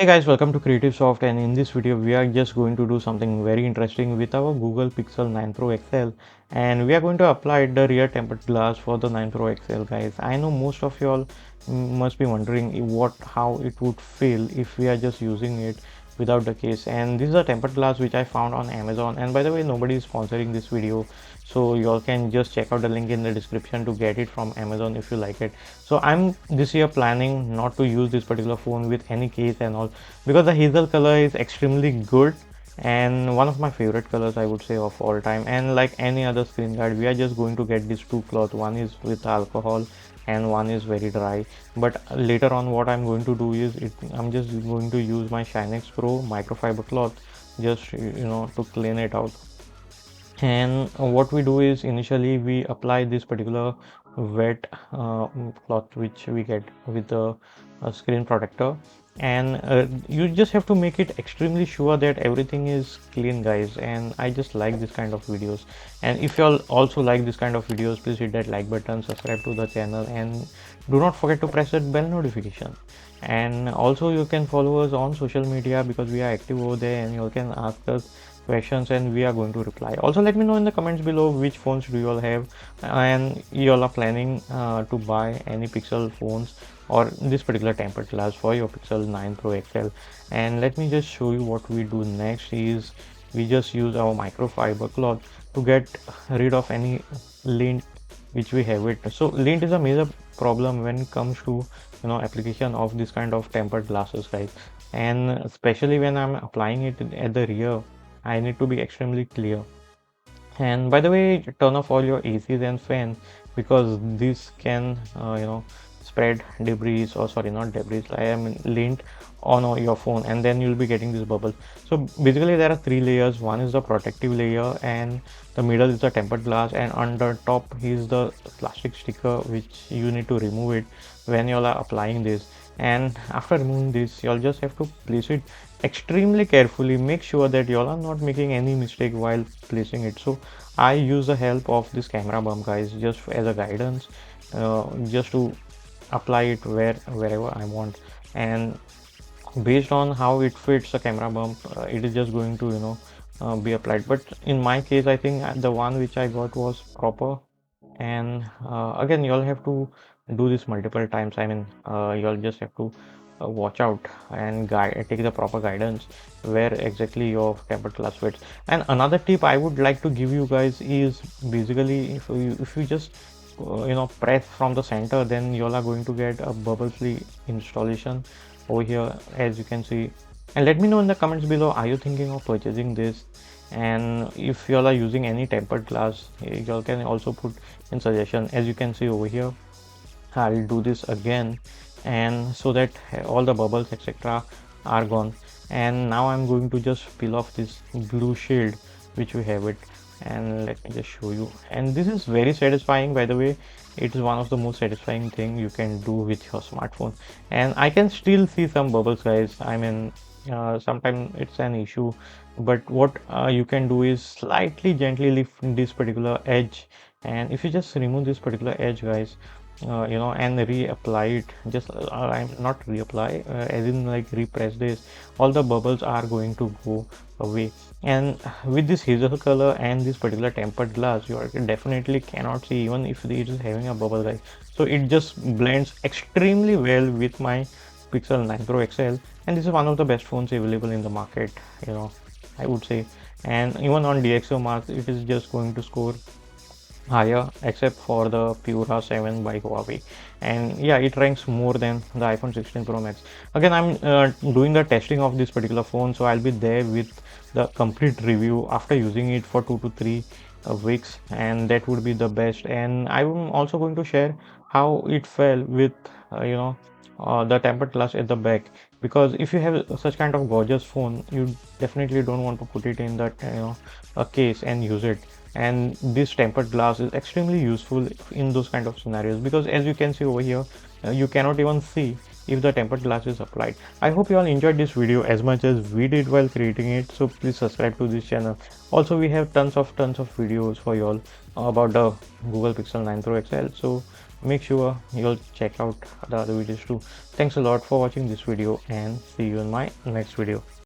Hey guys, welcome to Creative Soft, and in this video we are just going to do something very interesting with our Google Pixel 9 Pro XL, and we are going to apply the rear tempered glass for the 9 Pro XL. Guys, I know most of y'all must be wondering how it would feel if we are just using it without the case. And this is a tempered glass which I found on Amazon, and by the way, nobody is sponsoring this video, so y'all can just check out the link in the description to get it from Amazon if you like it. So I'm this year planning not to use this particular phone with any case and all, because the hazel color is extremely good and one of my favorite colors, I would say, of all time. And like any other screen guard, we are just going to get these two cloth. One is with alcohol and one is very dry. But later on, what I'm going to do is I'm just going to use my Shinex Pro microfiber cloth, just to clean it out. And what we do is initially we apply this particular wet cloth which we get with the screen protector, and you just have to make it extremely sure that everything is clean, guys. And I just like this kind of videos, and if you all also like this kind of videos, please hit that like button, subscribe to the channel, and do not forget to press that bell notification. And also you can follow us on social media because we are active over there, and you can ask us questions and we are going to reply. Also, let me know in the comments below which phones do you all have, and you all are planning to buy any Pixel phones or this particular tempered glass for your Pixel 9 Pro XL. And let me just show you what we do next is we just use our microfiber cloth to get rid of any lint which we have it. So lint is a major problem when it comes to application of this kind of tempered glasses, guys. And especially when I'm applying it at the rear, I need to be extremely clear. And by the way, turn off all your ACs and fans, because this can spread debris, or sorry, not debris, I mean lint on your phone, and then you'll be getting this bubble. So basically there are three layers. One is the protective layer, and the middle is the tempered glass, and under top is the plastic sticker which you need to remove it when you are applying this. And after removing this, you'll just have to place it extremely carefully. Make sure that you all are not making any mistake while placing it. So I use the help of this camera bump, guys, just as a guidance, just to apply it wherever I want. And based on how it fits the camera bump, it is just going to be applied. But in my case, I think the one which I got was proper. And again, you all have to do this multiple times. I mean, you all just have to watch out and take the proper guidance where exactly your tempered glass fits. And another tip I would like to give you guys is basically if you just press from the center, then you all are going to get a bubble free installation over here, as you can see. And let me know in the comments below, are you thinking of purchasing this? And if you all are using any tempered glass, you all can also put in suggestion. As you can see over here, I'll do this again, and so that all the bubbles etc are gone. And now I'm going to just peel off this blue shield which we have it, and let me just show you. And this is very satisfying, by the way. It is one of the most satisfying thing you can do with your smartphone. And I can still see some bubbles, guys. I mean, sometimes it's an issue, but what you can do is slightly gently lift this particular edge. And if you just remove this particular edge, guys, and reapply it, just I'm not reapply, as in like repress this, all the bubbles are going to go away. And with this hazel color and this particular tempered glass, you definitely cannot see even if it is having a bubble, guys. So it just blends extremely well with my Pixel 9 Pro XL, and this is one of the best phones available in the market, I would say. And even on DxOMark, it is just going to score higher, except for the Pura 7 by Huawei. And yeah, it ranks more than the iPhone 16 Pro Max. Again, I'm doing the testing of this particular phone, so I'll be there with the complete review after using it for 2 to 3 weeks, and that would be the best. And I'm also going to share how it fell with the tempered glass at the back, because if you have such kind of gorgeous phone, you definitely don't want to put it in that a case and use it. And this tempered glass is extremely useful in those kind of scenarios, because as you can see over here, you cannot even see if the tempered glass is applied. I hope you all enjoyed this video as much as we did while creating it, so please subscribe to this channel. Also, we have tons of videos for you all about the Google Pixel 9 Pro XL, so make sure you'll check out the other videos too. Thanks a lot for watching this video, and see you in my next video.